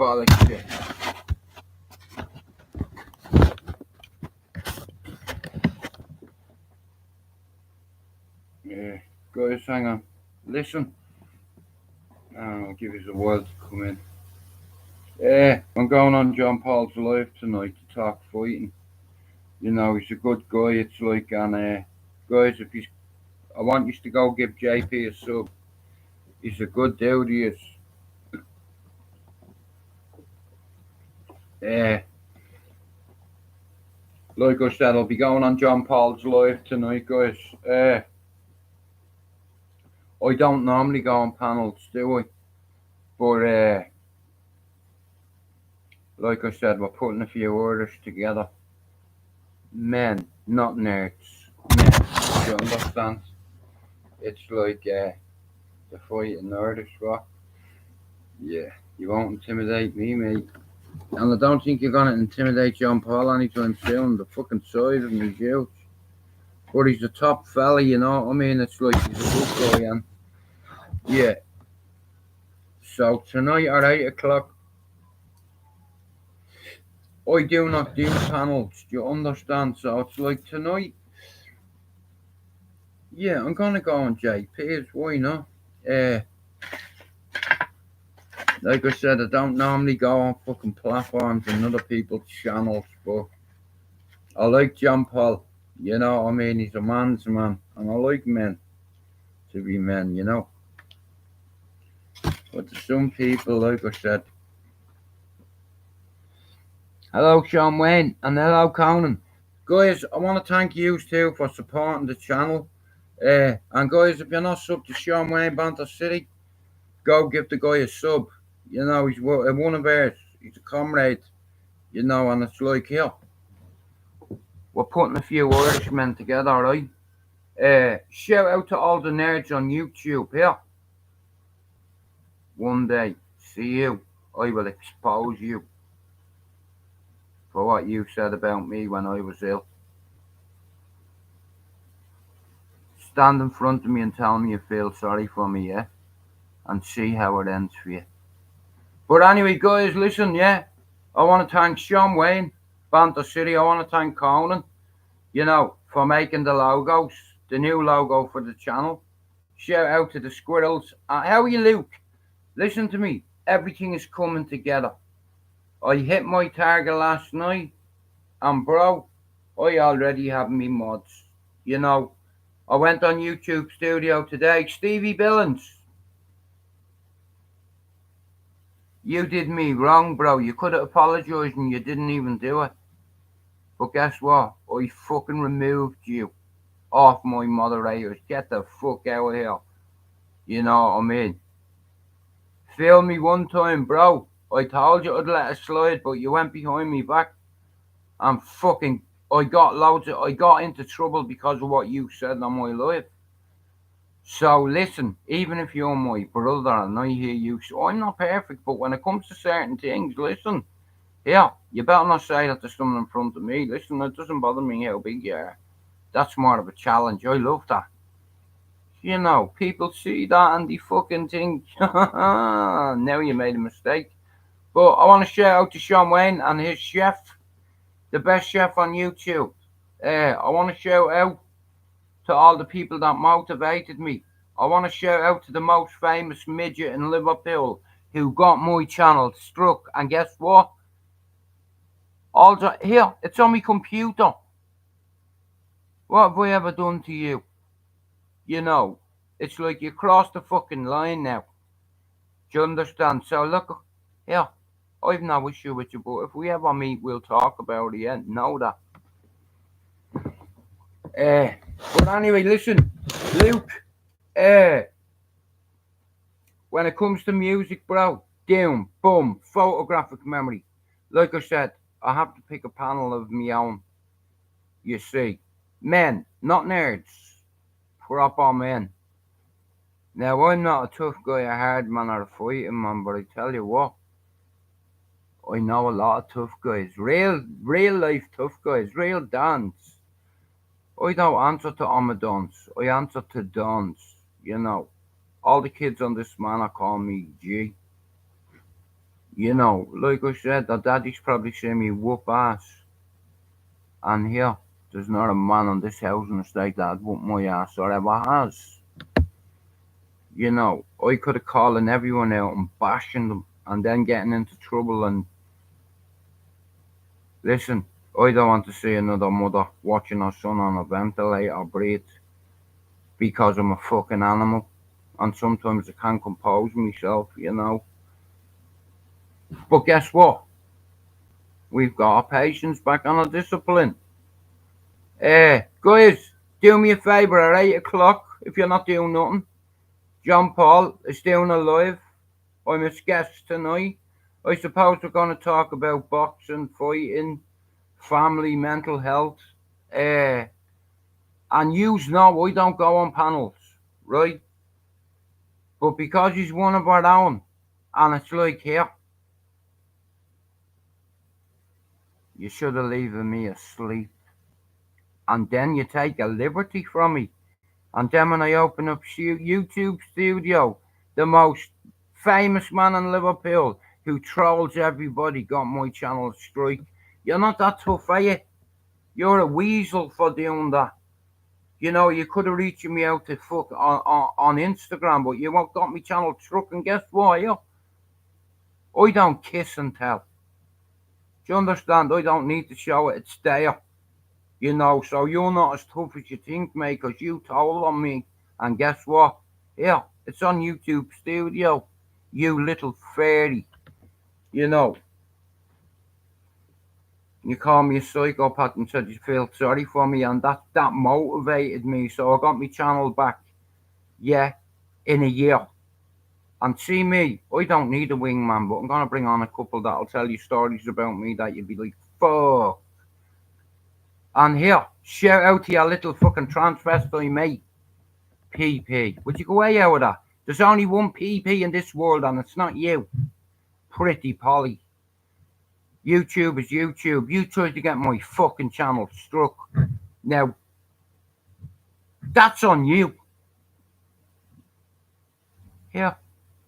bollocks shit. Yeah, guys, hang on. Listen. I'll give you a while to come in. I'm going on John Paul's live tonight to talk fighting. You know, he's a good guy. It's like, and guys, if you, I want you to go give JP a sub. He's a good dude. He is. Like I said, I'll be going on John Paul's live tonight, guys. I don't normally go on panels, do I? But like I said, we're putting a few orders together. Men, not nerds. Men, you understand? It's like the fighting orders, what? Yeah, you won't intimidate me, mate. And I don't think you're gonna intimidate John Paul anytime soon. The fucking size of him is huge. But he's a top fella, you know what I mean? It's like he's a good guy, and yeah. So tonight at 8 o'clock, I do not do panels, do you understand? So it's like tonight, yeah, I'm gonna go on JP's, why not? Like I said, I don't normally go on fucking platforms and other people's channels, but I like John Paul, you know what I mean? He's a man's man, and I like men to be men, you know? But to some people, like I said, hello Sean Wayne, and hello Conan. Guys, I want to thank you too for supporting the channel. And guys, if you're not subbed to Sean Wayne Banter City, go give the guy a sub. You know, he's one of ours. He's a comrade. You know, and it's like, here, we're putting a few Irishmen together, right? Shout out to all the nerds on YouTube, here. One day, see you, I will expose you for what you said about me when I was ill. Stand in front of me and tell me you feel sorry for me, yeah? And see how it ends for you. But anyway, guys, listen, yeah. I want to thank Sean Wayne, Banter City. I want to thank Conan, you know, for making the logos, the new logo for the channel. Shout out to the squirrels. How are you, Luke? Listen to me. Everything is coming together. I hit my target last night, and bro, I already have me mods. You know, I went on YouTube Studio today. Stevie Billings, you did me wrong, bro. You could have apologized and you didn't even do it. But guess what? I fucking removed you off my moderators. Get the fuck out of here. You know what I mean? Feel me one time, bro. I told you I'd let it slide, but you went behind me back. And fucking, I got into trouble because of what you said on my live. So listen, even if you're my brother and I hear you, so I'm not perfect, but when it comes to certain things, listen, yeah, you better not say that to someone in front of me. Listen, it doesn't bother me how big you are. That's more of a challenge. I love that. You know, people see that and they fucking think, now you made a mistake. But I want to shout out to Sean Wayne and his chef, the best chef on YouTube. I want to shout out to all the people that motivated me. I want to shout out to the most famous midget in Liverpool who got my channel struck. And guess what? Also, here, it's on my computer. What have I ever done to you? You know, it's like you crossed the fucking line now. Do you understand? So look, here, I've no issue with you, but if we ever meet, we'll talk about it. Yeah, know that. But anyway, listen, Luke. When it comes to music, bro, down, boom, photographic memory. Like I said, I have to pick a panel of my own. You see, men, not nerds. Proper men. Now, I'm not a tough guy, a hard man, or a fighting man, but I tell you what, I know a lot of tough guys, real life tough guys, real dons. I don't answer to Amadons, I answer to dons, you know. All the kids on this manor call me G. You know, like I said, the daddy's probably seen me whoop ass. And here, there's not a man on this housing estate that whooped my ass or ever has. You know, I could have calling everyone out and bashing them and then getting into trouble. And listen, I don't want to see another mother watching her son on a ventilator breathe because I'm a fucking animal. And sometimes I can't compose myself, you know. But guess what? We've got our patience back on our discipline. Guys, do me a favour at 8 o'clock if you're not doing nothing. John Paul is doing a live. I'm his guest tonight. I suppose we're going to talk about boxing, fighting, family, mental health. Uh, and yous know I don't go on panels, right? But because he's one of our own, and it's like here, you should have leaving me asleep. And then you take a liberty from me. And then when I open up YouTube Studio, the most famous man in Liverpool who trolls everybody got my channel strike. You're not that tough, are you? You're a weasel for doing that. You know, you could have reached me out to fuck on Instagram, but you won't got me channel struck. And guess what? I don't kiss and tell. Do you understand? I don't need to show it. It's there. You know, so you're not as tough as you think, mate, because you told on me. And guess what? Yeah, it's on YouTube Studio. You little fairy. You know, you called me a psychopath and said you feel sorry for me, and that motivated me. So I got my channel back, yeah, in a year. And see me, I don't need a wingman, but I'm going to bring on a couple that'll tell you stories about me that you'd be like, fuck. And here, shout out to your little fucking transvestite mate. PP. Would you go away out of that? There's only one PP in this world, and it's not you. Pretty Polly. YouTube is YouTube. You tried to get my fucking channel struck. Now, that's on you. Here,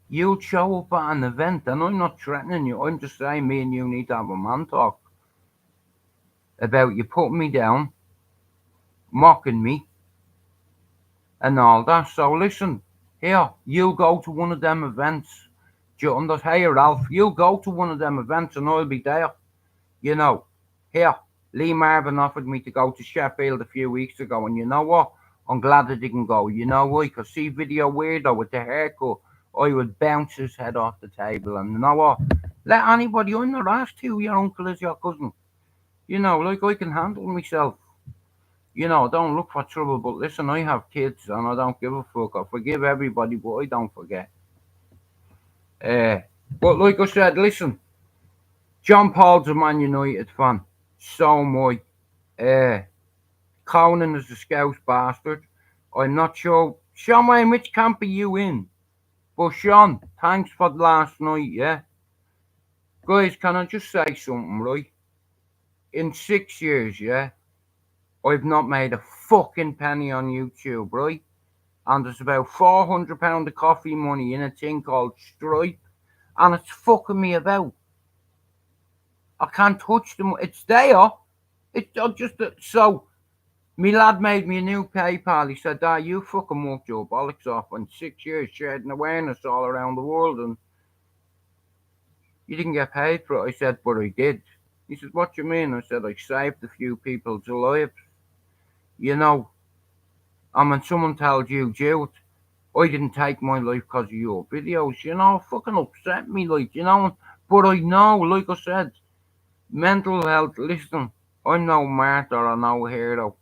you'll show up at an event, and I'm not threatening you. I'm just saying me and you need to have a man talk about you putting me down, mocking me, and all that. So listen, here, you'll go to one of them events. Do you understand? Hey, Ralph, you'll go to one of them events, and I'll be there. You know, here, Lee Marvin offered me to go to Sheffield a few weeks ago, and you know what? I'm glad I didn't go. You know why? Because see Video Weirdo with the haircut, I would bounce his head off the table. And you know what? Let anybody, I'm not asked who your uncle is, your cousin. You know, like I can handle myself. You know, don't look for trouble, but listen, I have kids and I don't give a fuck. I forgive everybody, but I don't forget. Uh, but like I said, listen, John Paul's a Man United fan. So am I. Conan is a Scouse bastard. I'm not sure. Sean Wayne, which camp are you in? But Sean, thanks for last night, yeah? Guys, can I just say something, right? In 6 years, yeah, I've not made a fucking penny on YouTube, right? And there's about £400 of coffee money in a thing called Stripe, and it's fucking me about. I can't touch them. It's there. It's just so. Me lad made me a new PayPal. He said, you fucking worked your bollocks off in 6 years sharing awareness all around the world and you didn't get paid for it. I said, but I did. He said, what do you mean? I said, I saved a few people's lives. You know, and when someone tells you, Jude, I didn't take my life because of your videos, you know, fucking upset me, like, you know. But I know, like I said, mental health, listen, I'm no martyr or no hero.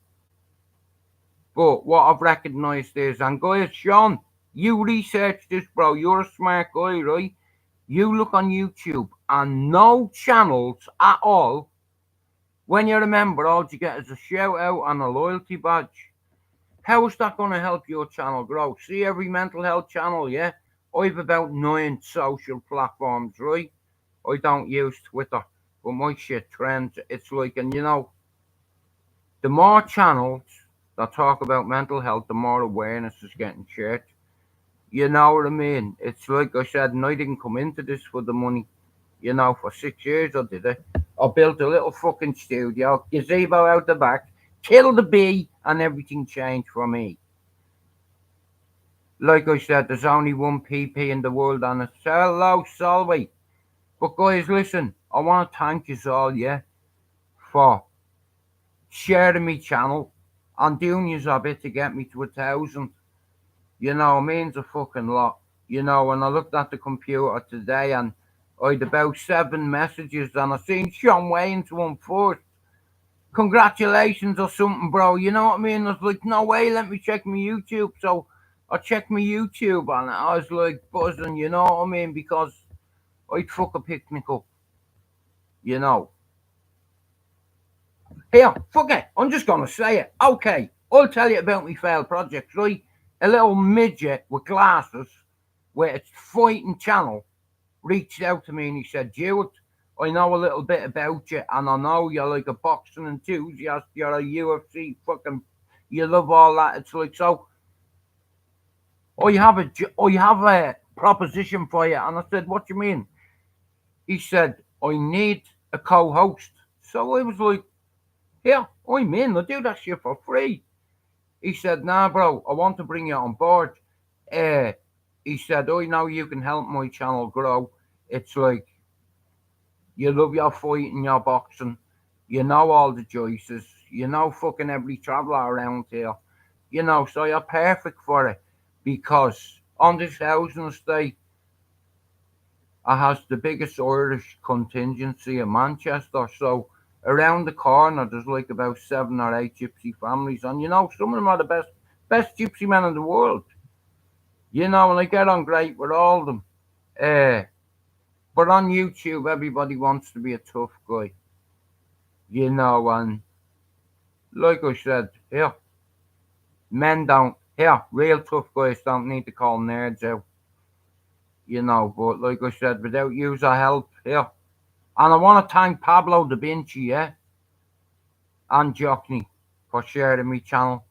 But what I've recognised is, and guys, Sean, you research this, bro. You're a smart guy, right? You look on YouTube and no channels at all. When you're a member, all you get is a shout out and a loyalty badge. How is that going to help your channel grow? See every mental health channel, yeah? I've about 9 social platforms, right? I don't use Twitter, but my shit trends. It's like, and you know, the more channels that talk about mental health, the more awareness is getting shared. You know what I mean? It's like I said, and I didn't come into this for the money. You know, for 6 years I did it. I built a little fucking studio, gazebo out the back, killed a bee, and everything changed for me. Like I said, there's only one PP in the world, and it's hello, Solway. But guys, listen, I want to thank you all, yeah, for sharing my channel and doing you a bit to get me to 1,000. You know, it means a fucking lot. You know, when I looked at the computer today and I had about 7 messages and I seen Sean Wayne's one first. Congratulations or something, bro. You know what I mean? I was like, no way, let me check my YouTube. So I checked my YouTube and I was like buzzing, you know what I mean? Because I'd fuck a picnic up. You know. Here, fuck it. I'm just gonna say it. Okay, I'll tell you about my failed projects, right? A little midget with glasses with a fighting channel reached out to me and he said, Jude, I know a little bit about you and I know you're like a boxing enthusiast, you're a UFC fucking, you love all that. It's like, so I have a proposition for you. And I said, what do you mean? He said, I need a co-host. So I was like, yeah, I'm in. I'll do that shit for free. He said, nah, bro, I want to bring you on board. He said, I know you can help my channel grow. It's like, you love your fighting, your boxing. You know all the choices. You know fucking every traveller around here. You know, so you're perfect for it. Because on this housing estate, it has the biggest Irish contingency in Manchester. So around the corner, there's like about 7 or 8 gypsy families. And, you know, some of them are the best gypsy men in the world. You know, and I get on great with all of them. But on YouTube, everybody wants to be a tough guy. You know, and like I said, here, real tough guys don't need to call nerds out. You know, but like I said, without user help, here. And I want to thank Pablo Da Vinci, yeah, and Jockney for sharing my channel.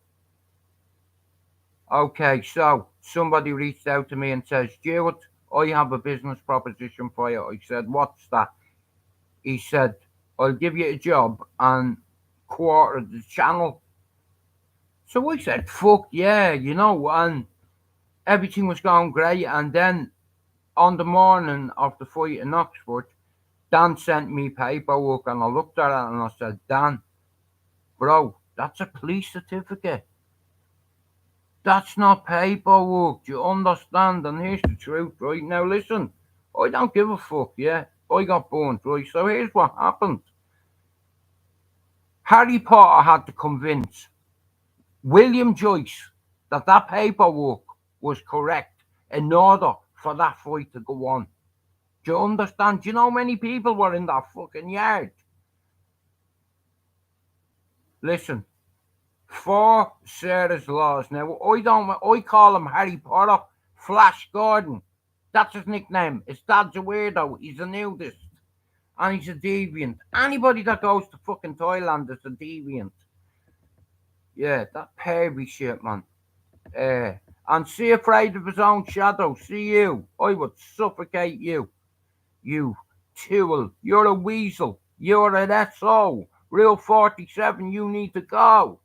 Okay, so somebody reached out to me and says, Stuart, I have a business proposition for you. I said, what's that? He said, I'll give you a job and quarter the channel. So I said, fuck yeah, you know, and everything was going great. And then on the morning of the fight in Oxford, Dan sent me paperwork and I looked at it and I said, Dan, bro, that's a police certificate. That's not paperwork. Do you understand? And here's the truth, right? Now listen, I don't give a fuck, yeah? I got burned, right? So here's what happened. Harry Potter had to convince William Joyce that paperwork was correct in order for that fight to go on. Do you understand? Do you know how many people were in that fucking yard? Listen, 4 Sarah's laws. Now, I call him Harry Potter, Flash Gordon. That's his nickname. His dad's a weirdo. He's a nudist. And he's a deviant. Anybody that goes to fucking Thailand is a deviant. Yeah, that pervy shit, man. And see afraid of his own shadow. See you. I would suffocate you. You tool. You're a weasel. You're an SO. Real 47, you need to go.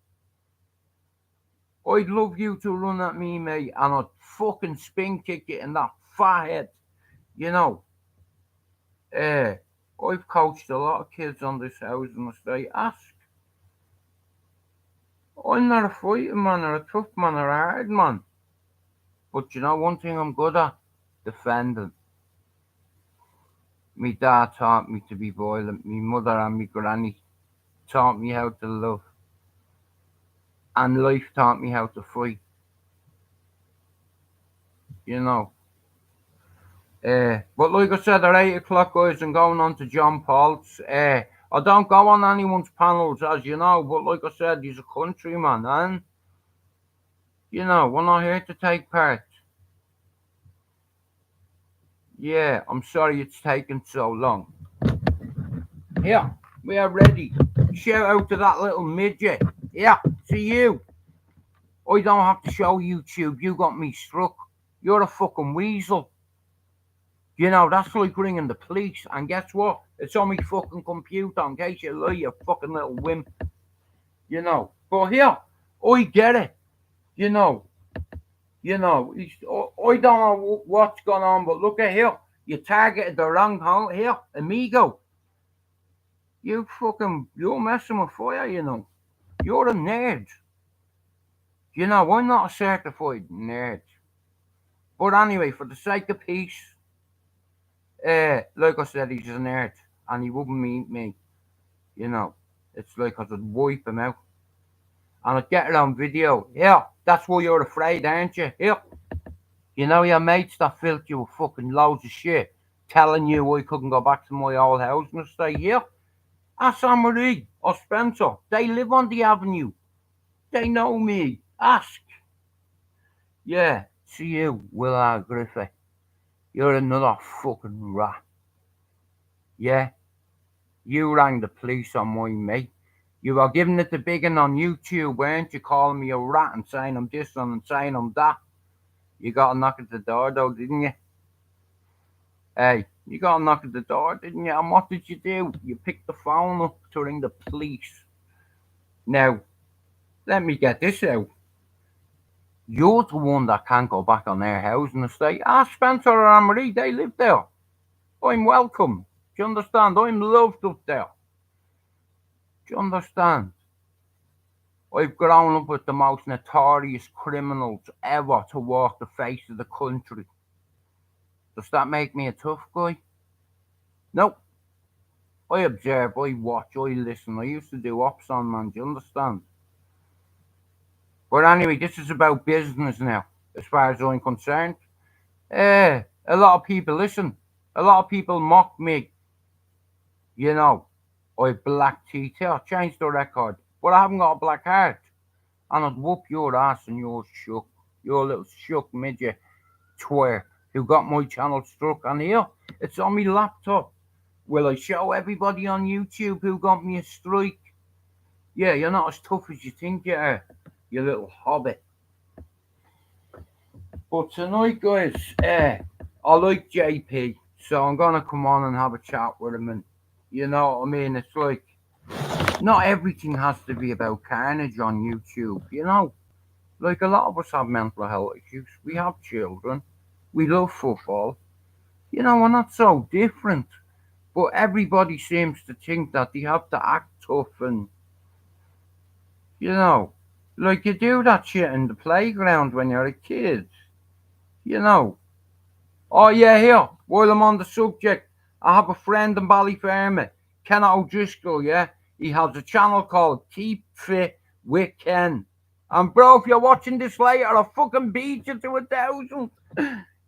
I'd love you to run at me, mate, and I'd fucking spin kick it in that fat head. You know, I've coached a lot of kids on this housing estate. Ask. I'm not a fighting man or a tough man or a hard man. But you know one thing I'm good at? Defending. My dad taught me to be violent. My mother and my granny taught me how to love. And life taught me how to fight. You know. But like I said, at 8 o'clock, guys, I'm going on to John Paul's. I don't go on anyone's panels, as you know, but like I said, he's a countryman, and, you know, we're not here to take part. Yeah, I'm sorry it's taken so long. Yeah, we are ready. Shout out to that little midget. Yeah, to you. I don't have to show YouTube. You got me struck. You're a fucking weasel. You know, that's like ringing the police. And guess what? It's on my fucking computer in case you lie, you fucking little wimp. You know. But here, I get it. You know. I don't know what's going on, but look at here. You targeted the wrong hole here, amigo. You're messing with fire, you know. You're a nerd. You know, I'm not a certified nerd. But anyway, for the sake of peace, like I said, he's a nerd, and he wouldn't meet me. You know, it's like I would wipe him out, and I'd get it on video. Yeah, that's why you're afraid, aren't you? Here, you know your mates that filled you with fucking loads of shit, telling you I couldn't go back to my old house and stay here. Ask Anne-Marie or Spencer. They live on the avenue. They know me. Ask. Yeah, see you, Will Griffith. You're another fucking rat. Yeah, you rang the police on my mate. You were giving it the big one on YouTube, weren't you? Calling me a rat and saying I'm this and saying I'm that. You got a knock at the door, though, didn't you? Hey, you got a knock at the door, didn't you? And what did you do? You picked the phone up to ring the police. Now, let me get this out. You're the one that can't go back on their housing estate. Ask Spencer or Anne-Marie, they live there. I'm welcome. Do you understand? I'm loved up there. Do you understand? I've grown up with the most notorious criminals ever to walk the face of the country. Does that make me a tough guy? No. I observe, I watch, I listen. I used to do ops on, man. Do you understand? But anyway, this is about business now, as far as I'm concerned. A lot of people, listen, a lot of people mock me. You know, I have black teeth. Here, change the record. But I haven't got a black heart. And I'd whoop your ass and you're shook. Your little shook midget twer who got my channel struck. And here, it's on my laptop. Will I show everybody on YouTube who got me a strike? Yeah, you're not as tough as you think you are, you little hobbit. But tonight, guys, I like JP, so I'm gonna come on and have a chat with him. And you know what I mean? It's like not everything has to be about carnage on YouTube. You know, like a lot of us have mental health issues. We have children. We love football. You know, we're not so different. But everybody seems to think that they have to act tough and, you know, like you do that shit in the playground when you're a kid. You know. Oh, yeah, here, while I'm on the subject, I have a friend in Ballyfermot, Ken O'Driscoll, yeah? He has a channel called Keep Fit with Ken. And, bro, if you're watching this later, I'll fucking beat you to 1,000.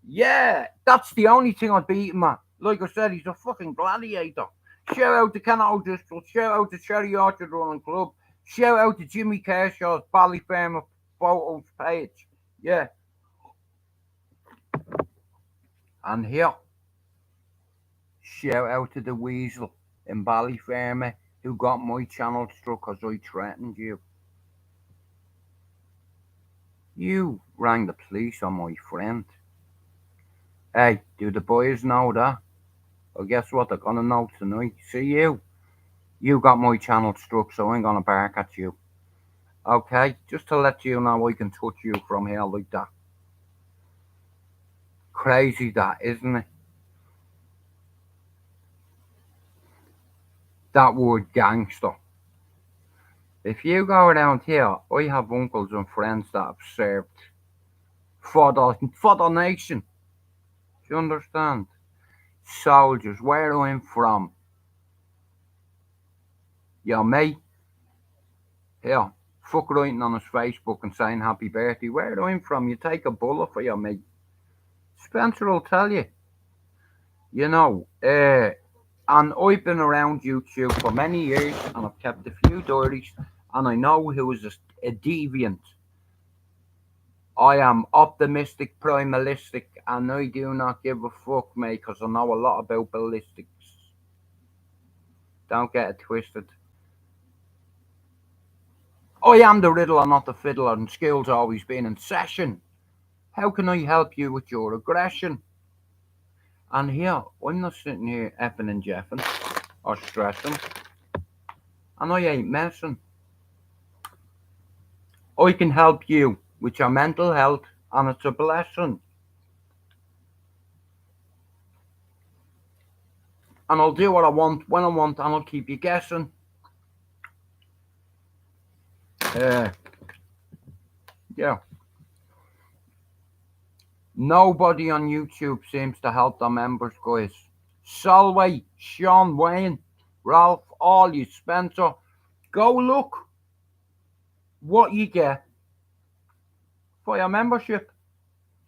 Yeah, that's the only thing I'd beat him at. Like I said, he's a fucking gladiator. Shout out to Ken O'Driscoll. Shout out to Cherry Orchard Running Club. Shout out to Jimmy Kershaw's Ballyfermot photos page. Yeah. And here, shout out to the Weasel in Ballyfermot who got my channel struck because I threatened you. You rang the police on my friend. Hey, do the boys know that? Well, guess what? They're gonna know tonight. See you. You got my channel struck, so I'm gonna bark at you. Okay? Just to let you know I can touch you from here like that. Crazy that, isn't it? That word gangster. If you go around here, I have uncles and friends that have served for the nation. Do you understand? Soldiers, where I'm from. Your mate, here, fuck writing on his Facebook and saying happy birthday. Where I'm from, you take a bullet for your mate. Spencer will tell you. You know, and I've been around YouTube for many years and I've kept a few diaries and I know who is a deviant. I am optimistic, primalistic, and I do not give a fuck, mate, because I know a lot about ballistics. Don't get it twisted. I am the riddler, not the fiddler, and school's always been in session. How can I help you with your aggression? And here, I'm not sitting here effing and jeffing or stressing, and I ain't messing. I can help you with your mental health, and it's a blessing. And I'll do what I want when I want, and I'll keep you guessing. Uh, yeah. Nobody on YouTube seems to help their members, guys. Solway, Sean Wayne, Ralph, all you, Spencer. Go look what you get for your membership.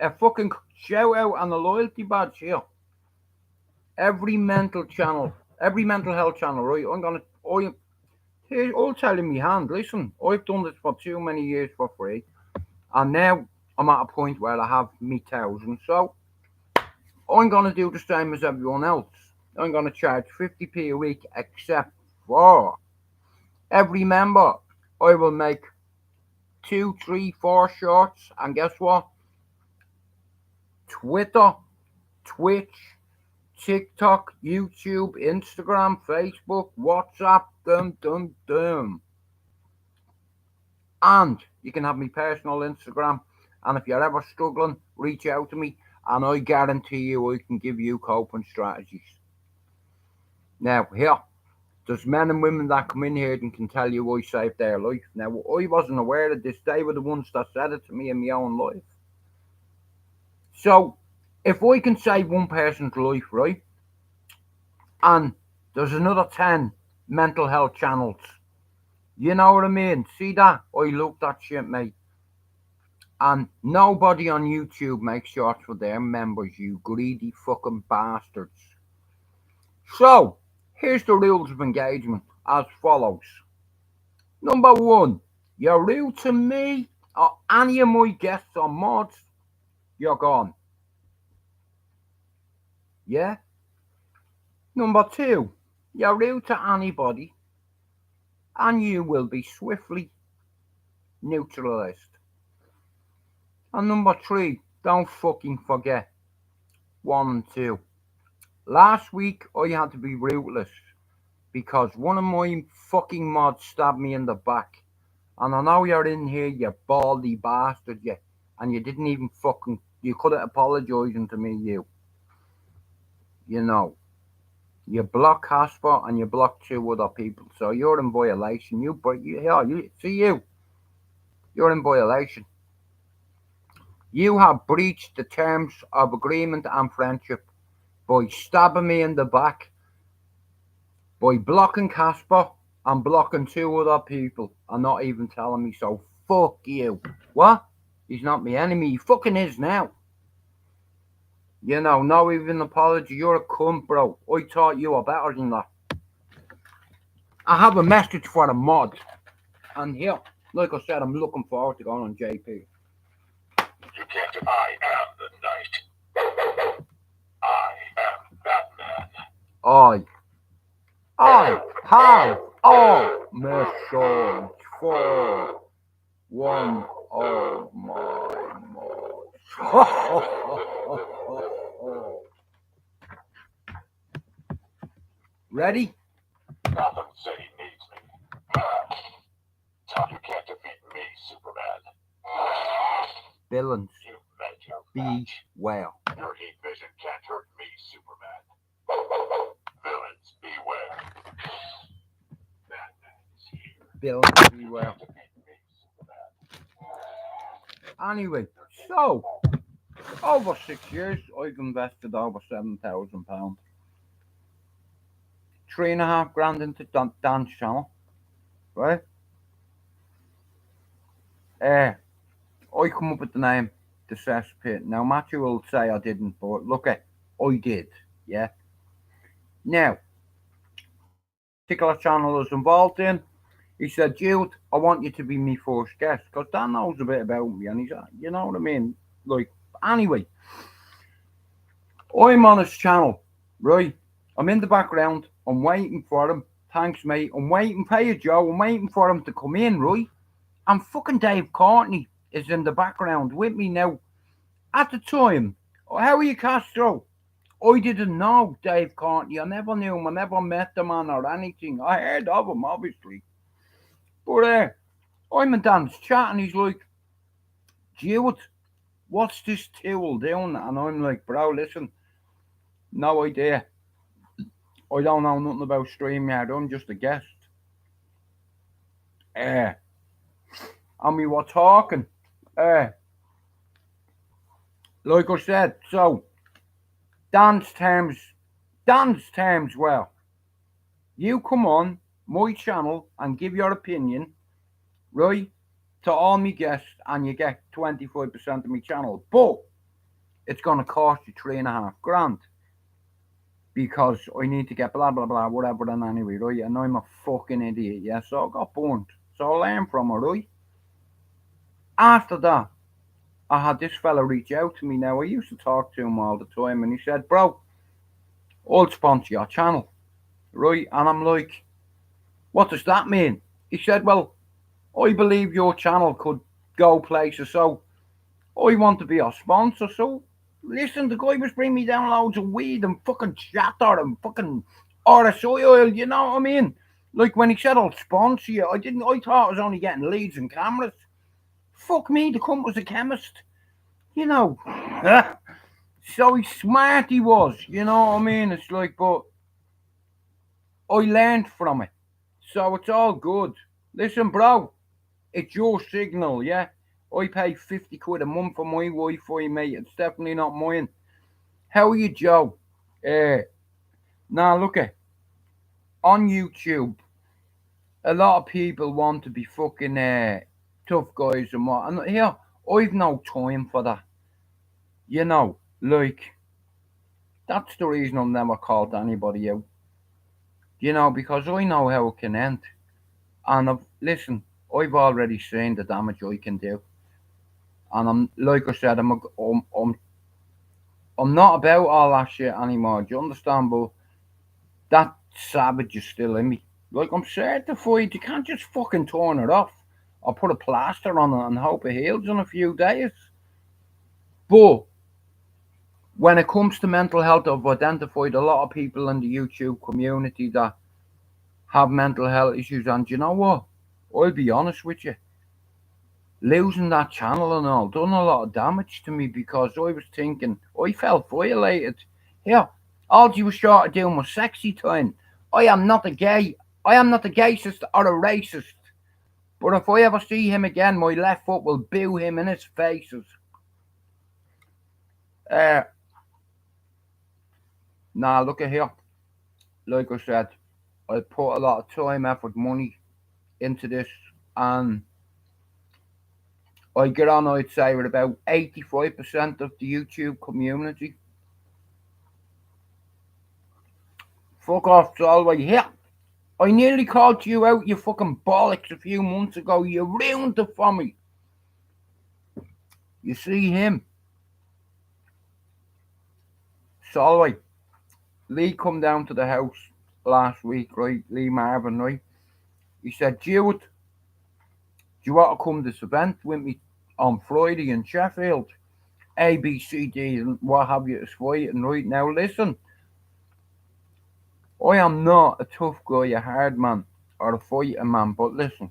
A fucking shout out and a loyalty badge here. Every mental health channel, right? I'll tell you in my hand, listen, I've done this for too many years for free, and now I'm at a point where I have me thousands, so I'm gonna do the same as everyone else. I'm gonna charge 50p a week, except for every member. I will make 2, 3, 4 shorts, and guess what? Twitter, Twitch, TikTok, YouTube, Instagram, Facebook, WhatsApp, them. And you can have my personal Instagram. And if you're ever struggling, reach out to me, and I guarantee you I can give you coping strategies. Now, here, there's men and women that come in here and can tell you I saved their life. Now, I wasn't aware of this. They were the ones that said it to me in my own life. So, if I can save one person's life, right, and there's another 10 mental health channels, you know what I mean? See that? I looked that shit, mate. And nobody on YouTube makes shorts for their members, you greedy fucking bastards. So, here's the rules of engagement as follows. Number 1, you're rude to me or any of my guests or mods, you're gone. Yeah? Number 2, you're rude to anybody, and you will be swiftly neutralized. And number 3, don't fucking forget 1 and 2. Last week I had to be ruthless because one of my fucking mods stabbed me in the back. And I know you're in here, you baldy bastard, you. And you didn't even fucking, you couldn't apologising to me, you. You know. You block Casper and you block 2 other people. So you're in violation. You're in violation. You have breached the terms of agreement and friendship by stabbing me in the back, by blocking Casper and blocking 2 other people and not even telling me. So fuck you. What? He's not my enemy. He fucking is now. You know, no even apology. You're a cunt, bro. I thought you were better than that. I have a message for the mod. And here, like I said, I'm looking forward to going on JP. You can't. I am the knight. I am Batman. I have a message for one of my mods. Ready? Gotham City needs me. Tell you can't defeat me, Superman. Villains, You met your match. beware. Your heat vision can't hurt me, Superman. Villains, beware. Batman is here. Villains, beware. Defeat me, Superman. Anyway, so over 6 years, I've invested over £7,000. 3.5 grand into dance channel, right? I come up with the name the Cesspit. Now Matthew will say I didn't, but look at I did, yeah. Now, particular channel I was involved in, he said, Jude, I want you to be my first guest, because Dan knows a bit about me, and he's, you know what I mean? Like, anyway, I'm on his channel, right? I'm in the background, I'm waiting for him. Thanks, mate. I'm waiting for you, Joe. I'm waiting for him to come in, right? And fucking Dave Courtney is in the background with me now. At the time, how are you, Castro? I didn't know Dave Courtney. I never knew him. I never met the man or anything. I heard of him, obviously. But I'm in Dan's chat and he's like, Jude, what's this tool doing? And I'm like, bro, listen, no idea. I don't know nothing about StreamYard. I'm just a guest. Uh, and we were talking. Uh, like I said, so Dan's terms, well, you come on my channel and give your opinion, right, to all my guests, and you get 25% of my channel. But it's going to cost you 3.5 grand because I need to get blah, blah, blah, whatever, and anyway, right? And I'm a fucking idiot, yeah, so I got burnt. So I learned from her, right? After that, I had this fella reach out to me now. I used to talk to him all the time, and he said, bro, I'll sponsor your channel, right? And I'm like, what does that mean? He said, well, I believe your channel could go places, so I want to be a sponsor. So, listen, the guy was bringing me down loads of weed and fucking chatter and fucking RSI oil, you know what I mean? Like when he said I'll sponsor you, I thought I was only getting leads and cameras. Fuck me, the cunt was a chemist, you know. So he's smart, he was, you know what I mean? It's like, but I learned from it. So it's all good. Listen, bro, it's your signal, yeah? I pay 50 quid a month for my Wi Fi, mate. It's definitely not mine. How are you, Joe? Now, look at on YouTube, a lot of people want to be fucking tough guys and what. And here, I've no time for that. You know, like, that's the reason I've never called anybody out. You know, because I know how it can end. And listen, I've already seen the damage I can do. And I'm, like I said, I'm not about all that shit anymore. Do you understand? But that savage is still in me. Like I'm certified. You can't just fucking turn it off or put a plaster on it and hope it heals in a few days. But when it comes to mental health, I've identified a lot of people in the YouTube community that have mental health issues. And you know what? I'll be honest with you. Losing that channel and all done a lot of damage to me because I was thinking I felt violated. Here, all you was short of doing was sexy time. I am not a gay. I am not a gayist or a racist. But if I ever see him again, my left foot will boo him in his faces. Uh, now look at here. Like I said, I put a lot of time, effort, money into this, and I get on, I'd say, with about 85% of the YouTube community. Fuck off, Solway. Here, I nearly called you out, you fucking bollocks, a few months ago. You ruined it for me. You see him? Solway. Lee come down to the house last week, right? Lee Marvin, right? He said, Jude, do you want to come to this event with me on Friday in Sheffield? A, B, C, D, and what have you is fighting right now. Listen, I am not a tough guy, a hard man, or a fighting man, but listen,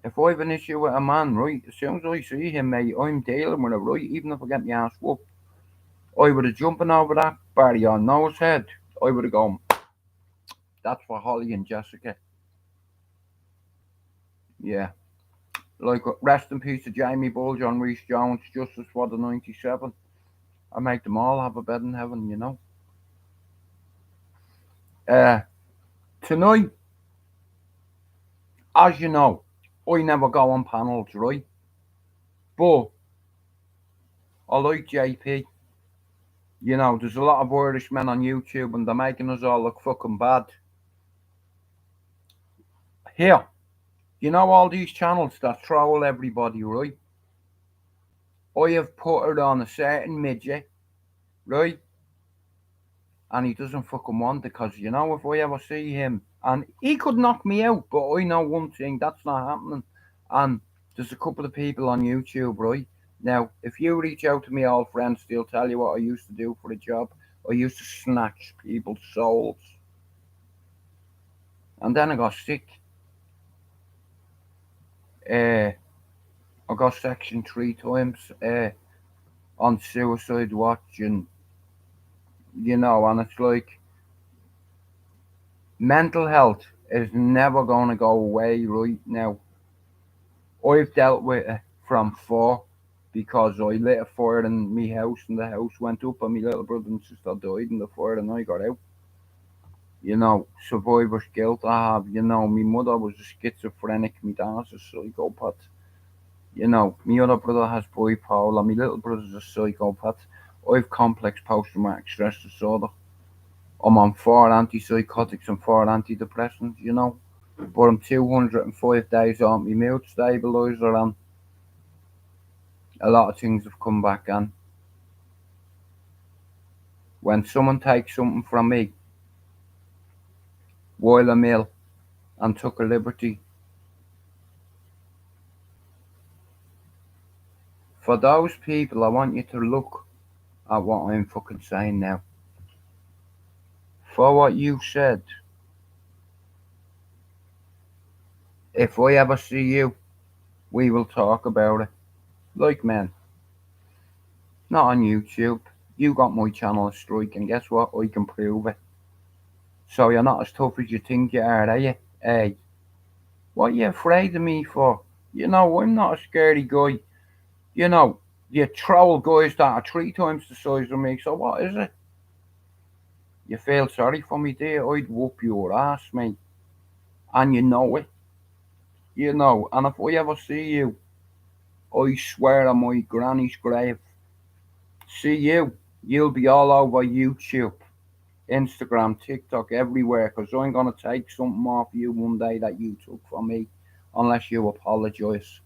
if I have an issue with a man, right, as soon as I see him, mate, I'm dealing with it, right, even if I get my ass whooped. I would have jumping over that barrier on Noah's head. I would have gone, that's for Holly and Jessica. Yeah. Like, rest in peace to Jamie Bull, John Reese Jones, Justice for the 97. I make them all have a bed in heaven, you know. Uh, Tonight, as you know, I never go on panels, right? But I like JP. You know, there's a lot of Irish men on YouTube and they're making us all look fucking bad. Here, you know all these channels that troll everybody, right? I have put it on a certain midget, right? And he doesn't fucking want it because, you know, if I ever see him, and he could knock me out, but I know one thing, that's not happening. And there's a couple of people on YouTube, right? Now, if you reach out to me, all friends, they'll tell you what I used to do for a job. I used to snatch people's souls. And then I got sick. Uh, I got section 3 times on suicide watch, and and it's like mental health is never gonna go away right now. I've dealt with it from four because I lit a fire in my house and the house went up and my little brother and sister died in the fire and I got out. Survivor's guilt I have. My mother was a schizophrenic, my dad's a psychopath. My other brother has bipolar, my little brother's a psychopath. I've complex post-traumatic stress disorder. I'm on 4 antipsychotics and 4 antidepressants. But I'm 205 days on my mood stabilizer and a lot of things have come back on. When someone takes something from me while I'm ill and took a liberty, for those people, I want you to look at what I'm fucking saying now. For what you said, if I ever see you, we will talk about it. Like men. Not on YouTube. You got my channel a strike, and guess what? I can prove it. So you're not as tough as you think you are you? Hey, what are you afraid of me for? I'm not a scary guy. You know, you troll guys that are 3 times the size of me, so what is it? You feel sorry for me, dear? I'd whoop your ass, mate. And you know it. And if I ever see you, I swear on my granny's grave, see you, you'll be all over YouTube, Instagram, TikTok, everywhere, because I'm going to take something off you one day that you took from me, unless you apologise.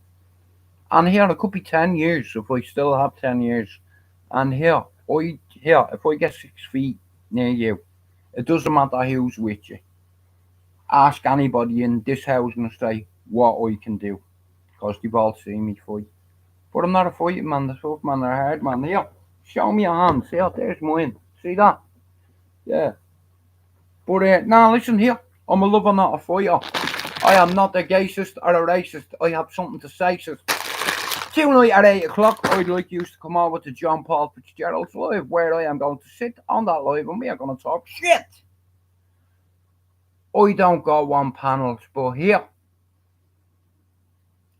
And here, it could be 10 years, if I still have 10 years. And if I get 6 feet near you, it doesn't matter who's with you. Ask anybody in this house and say what I can do, because they've all seen me fight. But I'm not a fighting man, the tough man, the hard man. Here, show me your hands. Here, there's mine. See that? Yeah. But now listen here. I'm a lover, not a fighter. I am not a gayist or a racist. I have something to say, sis. Tonight at 8 o'clock, I'd like you to come over to John Paul Fitzgerald's live, where I am going to sit on that live and we are going to talk shit. I don't go on panels, but here,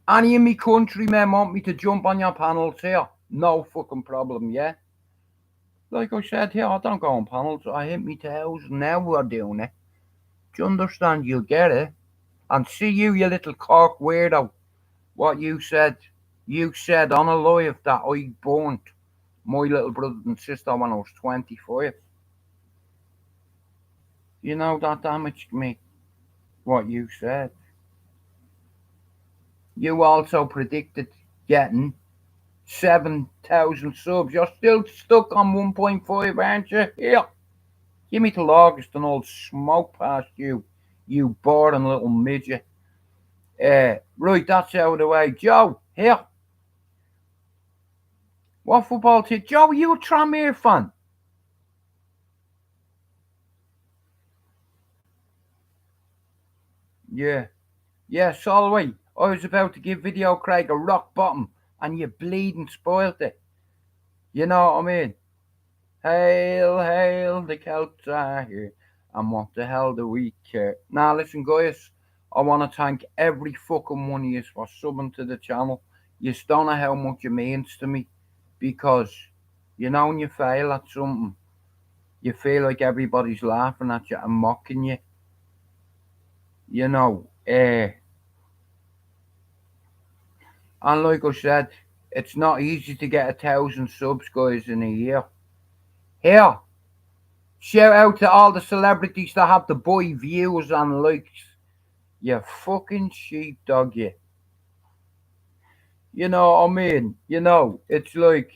any of me countrymen want me to jump on your panels here, no fucking problem, yeah? Like I said here, I don't go on panels, I hit me tails, now we're doing it. Do you understand? You'll get it. And see you little cork weirdo, what you said. You said on a live that I burnt my little brother and sister when I was 25. That damaged me, what you said. You also predicted getting 7,000 subs. You're still stuck on 1.5, aren't you? Here, give me till August and I'll smoke past you, you boring little midget. Right, that's out of the way. Joe, here. What football team? Joe, you a Tranmere fan? Yeah. Yeah, Solway. I was about to give Video Craig a rock bottom and you bleeding spoilt it. You know what I mean? Hail, hail, the Celts are here. And what the hell do we care? Now, listen, guys. I want to thank every fucking one of you for subbing to the channel. You don't know how much it means to me. Because, when you fail at something, you feel like everybody's laughing at you and mocking you. And like I said, it's not easy to get 1,000 subs, guys, in a year. Here, shout out to all the celebrities that have to buy views and likes. You fucking sheepdog, you. You know what I mean? It's like,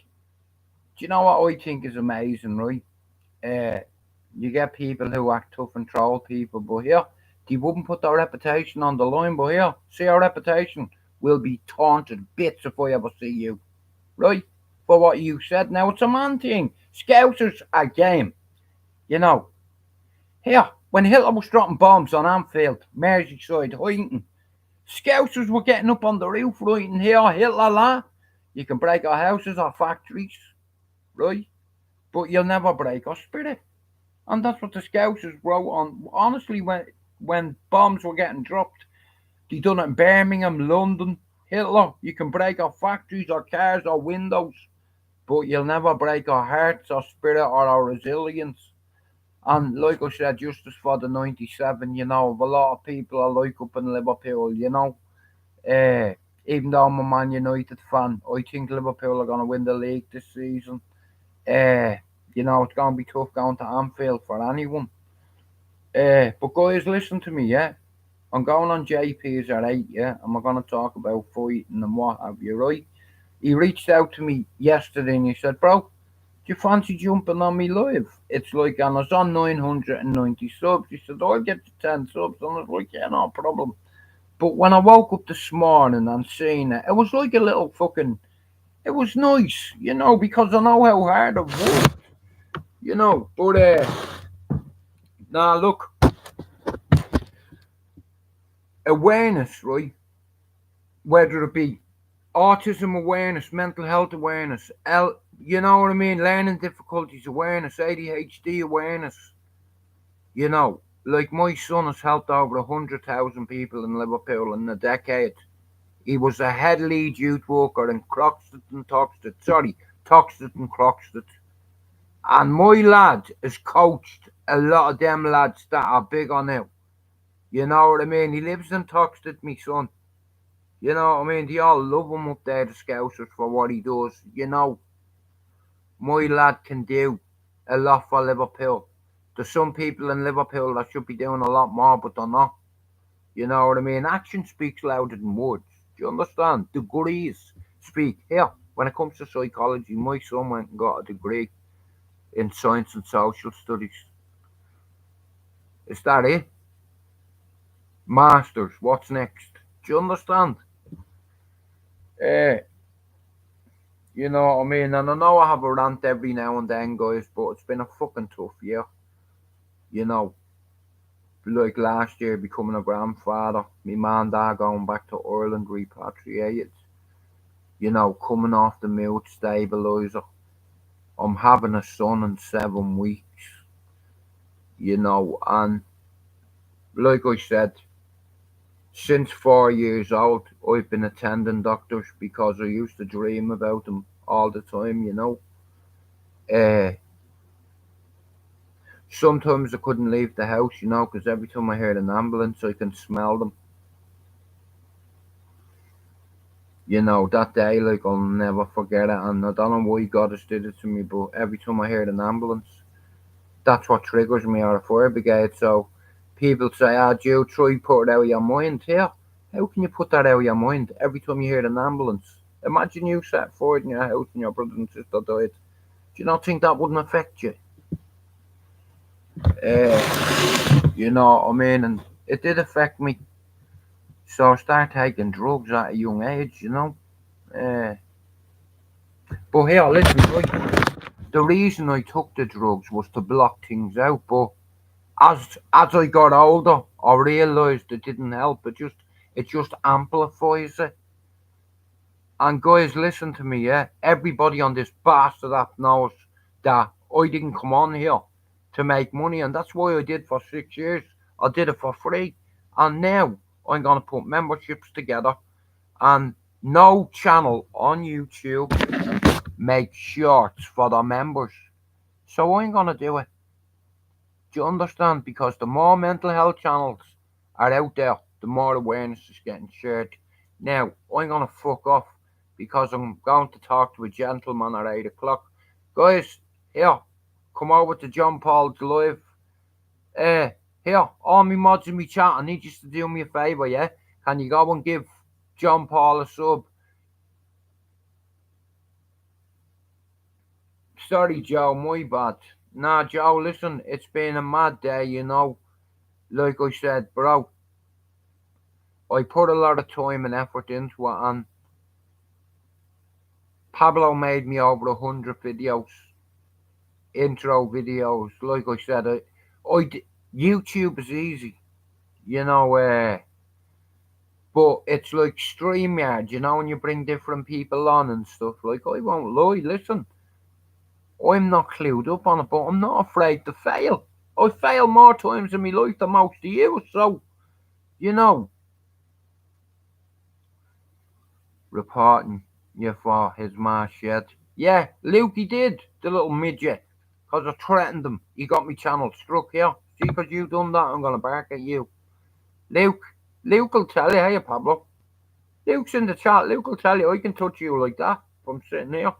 do you know what I think is amazing, right? You get people who act tough and troll people, but here, they wouldn't put their reputation on the line, but here, see, our reputation will be torn to bits if I ever see you, right? For what you said. Now, it's a man thing. Scousers are game. You know, here, when Hitler was dropping bombs on Anfield, Merseyside, Huyton, Scousers were getting up on the roof, writing, here, Hitler, la. You can break our houses or factories, right? But you'll never break our spirit. And that's what the Scousers wrote on. Honestly, when bombs were getting dropped, they done it in Birmingham, London. Hitler, you can break our factories or cars or windows, but you'll never break our hearts, our spirit, or our resilience. And like I said, justice for the 97, a lot of people are like up in Liverpool. Uh, Even though I'm a Man United fan, I think Liverpool are going to win the league this season. Uh, it's going to be tough going to Anfield for anyone. But guys, listen to me, yeah? I'm going on JP's at 8, yeah? And we're going to talk about fighting and what have you, right? He reached out to me yesterday and he said, bro, do you fancy jumping on me live? It's like, and I was on 990 subs. He said, I'll get you 10 subs. And I was like, yeah, no problem. But when I woke up this morning and seen it, it was like a little fucking, it was nice, because I know how hard I've worked. But, look, awareness, right? Whether it be autism awareness, mental health awareness, you know what I mean, learning difficulties awareness, ADHD awareness, like my son has helped over 100,000 people in Liverpool in a decade. He was a head lead youth worker in Croxteth and Toxteth, Toxteth and Croxteth. And my lad has coached a lot of them lads that are big on it. You know what I mean? He lives in Toxteth, me son. You know what I mean? They all love him up there, the Scousers, for what he does. My lad can do a lot for Liverpool. There's some people in Liverpool that should be doing a lot more, but they're not. You know what I mean? Action speaks louder than words. Do you understand? Degrees speak. Here, when it comes to psychology, my son went and got a degree in science and social studies. Is that it? Masters, what's next? Do you understand? Uh, you know what I mean? And I know I have a rant every now and then, guys, but it's been a fucking tough year. You know, like last year becoming a grandfather, my man and dad going back to Ireland repatriated, coming off the mood stabilizer. I'm having a son in 7 weeks, and like I said, since 4 years old, I've been attending doctors because I used to dream about them all the time. Uh, Sometimes I couldn't leave the house, because every time I heard an ambulance, I can smell them. That day, like, I'll never forget it. And I don't know why God has did it to me, but every time I heard an ambulance, that's what triggers me, or a fire brigade. So people say, Jude, try put it out of your mind. Here, how can you put that out of your mind every time you hear an ambulance? Imagine you set fire in your house and your brother and sister died. Do you not think that wouldn't affect you? You know what I mean? And it did affect me. So I started taking drugs at a young age. Uh, but here, listen, right? The reason I took the drugs was to block things out. But as I got older, I realised it didn't help. It just amplifies it. And guys, listen to me, yeah. Everybody on this bastard app knows that I didn't come on here to make money, and that's why I did for 6 years. I did it for free, and now I'm gonna put memberships together, and no channel on YouTube makes shorts for their members. So I'm gonna do it. Do you understand? Because the more mental health channels are out there, the more awareness is getting shared. Now, I'm going to fuck off because I'm going to talk to a gentleman at 8 o'clock. Guys, here, come over to John Paul's live. Here, all me mods in me chat, I need you to do me a favour, yeah? Can you go and give John Paul a sub? Sorry, Joe, my bad. Nah, Joe, listen, it's been a mad day. Like I said, bro, I put a lot of time and effort into it, and Pablo made me over 100 videos intro videos. Like I said, YouTube is easy, you know, but it's like StreamYard, you know, when you bring different people on and stuff. Like, I won't lie, listen, I'm not clued up on it, but I'm not afraid to fail. I fail more times in my life than most of you, so, you know, reporting you for his ma shed. Yeah, Lukey did, the little midget, because I threatened him. He got me channel struck here. See, because you done that, I'm going to bark at you. Luke, Luke will tell you, hey, Pablo. Luke's in the chat. Luke will tell you I can touch you like that from sitting here.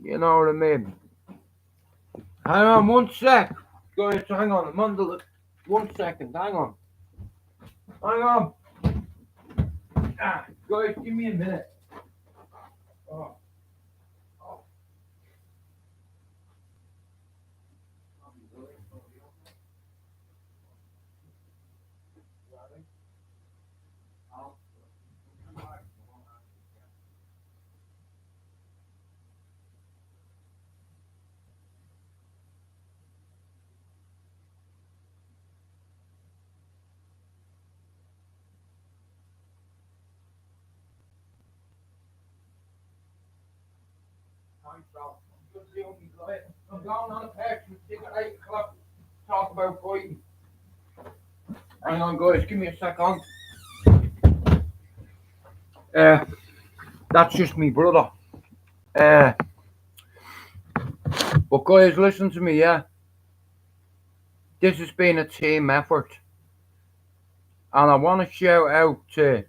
You know what I mean? Hang on 1 sec. Guys, hang on. I'm under the... 1 second. Hang on. Hang on. Guys, give me a minute. Oh. Oh. I'm going on a patch and stick at 8 o'clock. Talk about fighting. Hang on, guys, give me a second. That's just me brother. But guys, listen to me, yeah. This has been a team effort. And I want to shout out to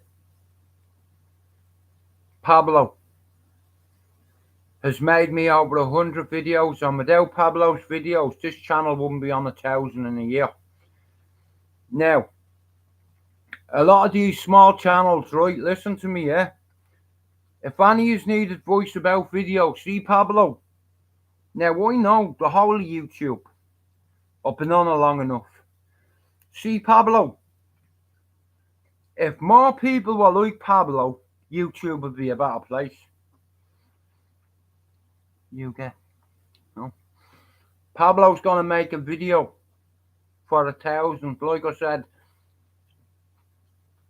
Pablo. Has made me over 100 videos, and without Pablo's videos, this channel wouldn't be on 1,000 in a year. Now, a lot of these small channels, right, listen to me, yeah? If any of you need advice about videos, see Pablo. Now, I know the whole of YouTube. I've been on it long enough. See Pablo. If more people were like Pablo, YouTube would be a better place. You get, no? Pablo's gonna make a video for 1,000. Like I said,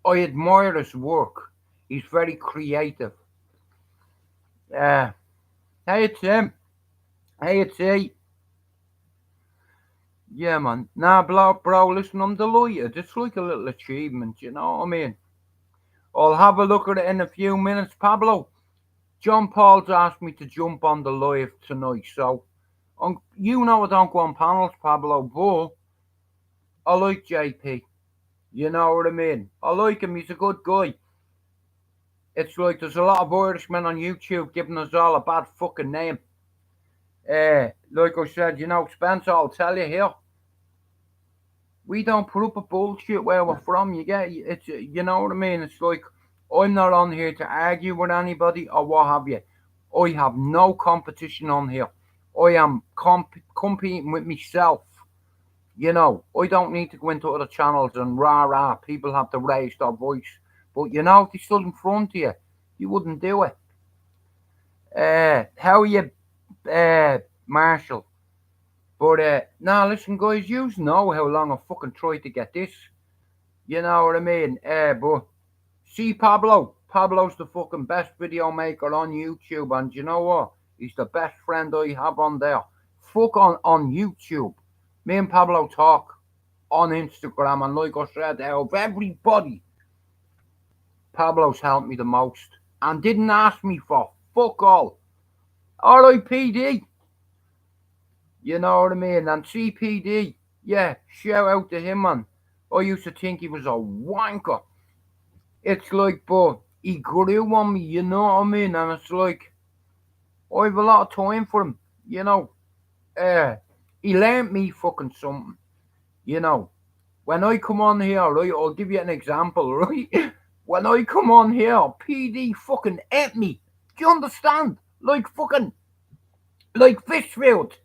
I admire his work. He's very creative. Hey, it's him. Hey, it's he. Yeah, man. Nah, bro, listen, I'm delighted. It's like a little achievement, you know what I mean? I'll have a look at it in a few minutes. Pablo, John Paul's asked me to jump on the live tonight, so you know I don't go on panels, Pablo, but I like JP. You know what I mean? I like him. He's a good guy. It's like there's a lot of Irishmen on YouTube giving us all a bad fucking name. Like I said, you know, Spencer, I'll tell you here. We don't put up a bullshit where we're from. You get it's, you know what I mean? It's like I'm not on here to argue with anybody or what have you. I have no competition on here. I am competing with myself. You know, I don't need to go into other channels and rah. People have to raise their voice. But you know, if they stood in front of you, you wouldn't do it. How are you, Marshall? But nah, listen, guys, you know how long I fucking tried to get this. You know what I mean? But see Pablo's the fucking best video maker on YouTube, and you know what? He's the best friend I have on there. Fuck on YouTube. Me and Pablo talk on Instagram, and like I said, out of everybody, Pablo's helped me the most and didn't ask me for fuck all. R.I.P.D. You know what I mean? And CPD, yeah, shout out to him, man. I used to think he was a wanker. It's like, but he grew on me, you know what I mean? And it's like, I have a lot of time for him, you know. He learned me fucking something, you know. When I come on here, right, I'll give you an example, right? When I come on here, PD fucking ate me. Do you understand? Like fucking, like fish food.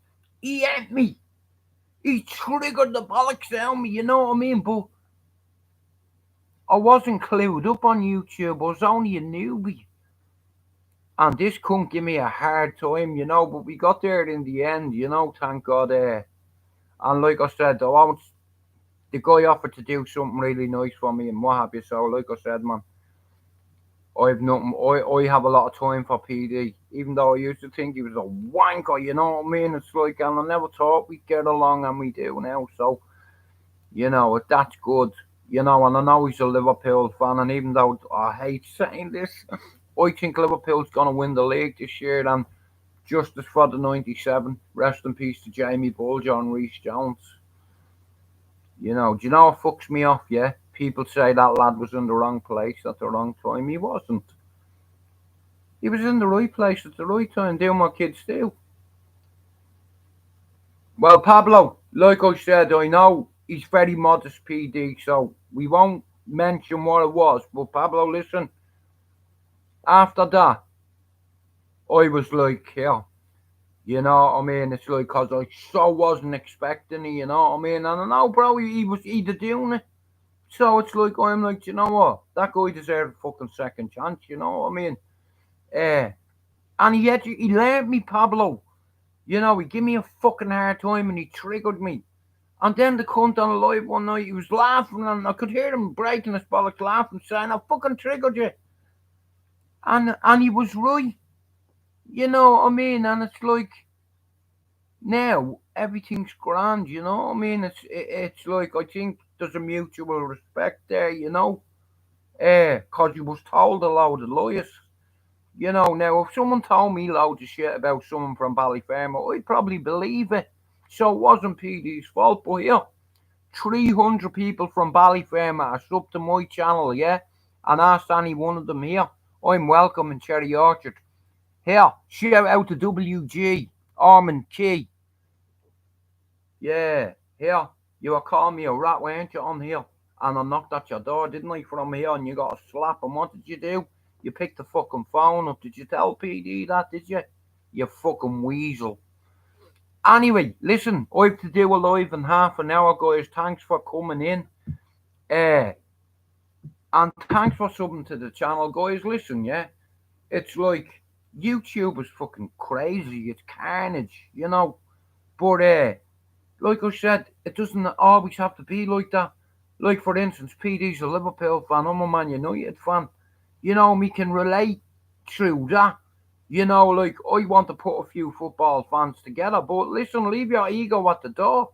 He ate me. He triggered the bollocks down me, you know what I mean? But I wasn't clued up on YouTube. I was only a newbie. And this couldn't give me a hard time, but we got there in the end, thank God. And like I said, the guy offered to do something really nice for me and what have you. So, like I said, man, I have nothing. I have a lot of time for PD, even though I used to think he was a wanker. You know what I mean? It's like, and I never thought we'd get along, and we do now. So, that's good. And I know he's a Liverpool fan, and even though I hate saying this, I think Liverpool's gonna win the league this year. And justice for the '97. Rest in peace to Jamie Bulger and Reece Jones. Do you know what fucks me off? Yeah, people say that lad was in the wrong place at the wrong time. He wasn't. He was in the right place at the right time, doing what kids do. Well, Pablo, like I said, I know he's very modest PD, so we won't mention what it was. But Pablo, listen, after that, I was like, yeah, you know what I mean? It's like, because I so wasn't expecting it, you know what I mean? And I know, bro, he was either doing it. So it's like, I'm like, you know what? That guy deserved a fucking second chance, you know what I mean? Uh, and he learned me, Pablo. He gave me a fucking hard time and he triggered me. And then the cunt on live one night, he was laughing and I could hear him breaking his bollocks laughing, saying, I fucking triggered you. And he was right. You know what I mean? And it's like, now everything's grand, you know what I mean? It's like, I think there's a mutual respect there, because he was told a load of lies. Now if someone told me loads of shit about someone from Ballyfermot, I'd probably believe it. So it wasn't PD's fault, but yeah, 300 people from Ballyfermot are subbed to my channel, yeah? And asked any one of them here. I'm welcome in Cherry Orchard. Here, shout out to WG, Armand Key. Yeah, here, you were calling me a rat, weren't you, on here? And I knocked at your door, didn't I, from here, and you got a slap, and what did you do? You picked the fucking phone up. Did you tell PD that, did you? You fucking weasel. Anyway, listen, I have to do a live in half an hour, guys. Thanks for coming in. And thanks for subbing to the channel, guys. Listen, yeah, it's like YouTube is fucking crazy. It's carnage, But like I said, it doesn't always have to be like that. Like for instance, PD's a Liverpool fan. I'm a Man United fan. We can relate through that. Like I want to put a few football fans together. But listen, leave your ego at the door.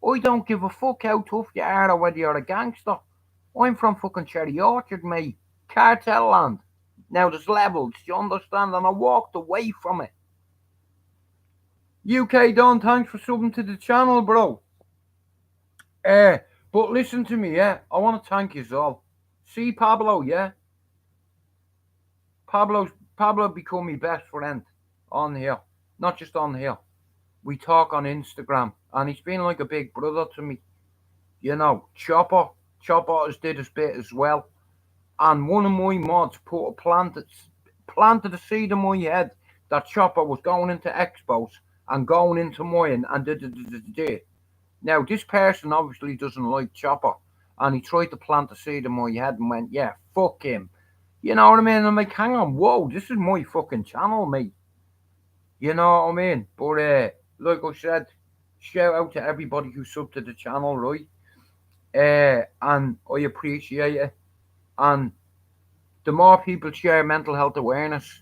I don't give a fuck how tough you are or whether you're a gangster. I'm from fucking Cherry Orchard, mate. Cartel land. Now there's levels, you understand? And I walked away from it. UK Don, thanks for subbing to the channel, bro. But listen to me, yeah. I want to thank you all. See Pablo, yeah. Pablo become my best friend on here, not just on here. We talk on Instagram, and he's been like a big brother to me. Chopper has did his bit as well. And one of my mods planted a seed in my head that Chopper was going into expos and going into mine and did. Now this person obviously doesn't like Chopper, and he tried to plant a seed in my head and went, yeah, fuck him. You know what I mean? I'm like, hang on, whoa, this is my fucking channel, mate. You know what I mean? But like I said, shout out to everybody who subbed to the channel, right? And I appreciate it. And the more people share mental health awareness,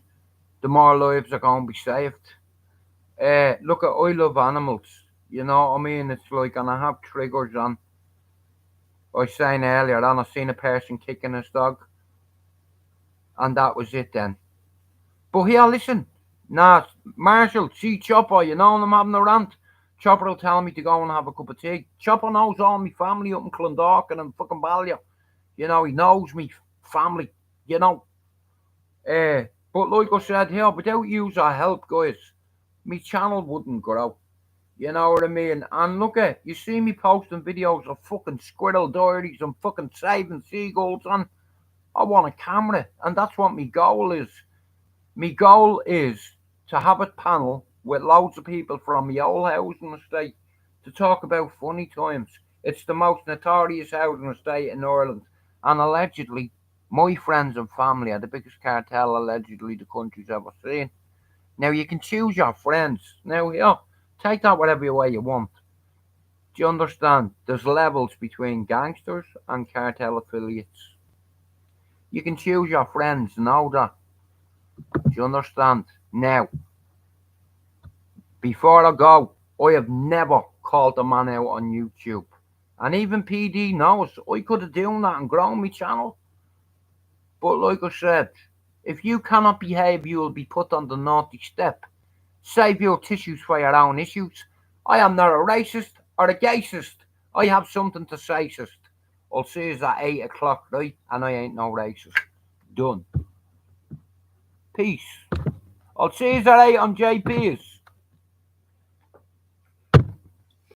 the more lives are going to be saved. Look, I love animals. You know what I mean? It's like, and I have triggers on. I was saying earlier, and I seen a person kicking his dog, and that was it then. But here, listen. Nah, Marshall, see Chopper, I'm having a rant. Chopper will tell me to go and have a cup of tea. Chopper knows all my family up in Clondalkin and fucking Ballier. He knows me family, But like I said here, without user help, guys, my channel wouldn't grow. You know what I mean? And look at, you see me posting videos of fucking squirrel diaries and fucking saving seagulls, and I want a camera, and that's what my goal is. My goal is to have a panel with loads of people from my old housing estate to talk about funny times. It's the most notorious housing estate in Ireland, and allegedly My friends and family are the biggest cartel allegedly the country's ever seen. Now you can choose your friends. Now, yeah, take that whatever way you want. Do you understand? There's levels between gangsters and cartel affiliates. You can choose your friends, know that. Do you understand? Now, before I go, I have never called a man out on YouTube. And even PD knows I could have done that and grown my channel. But like I said, if you cannot behave, you will be put on the naughty step. Save your tissues for your own issues. I am not a racist or a gayist. I have something to say, sis. I'll see you at 8 o'clock, right? And I ain't no racist. Done. Peace. I'll see you at 8 on JP's.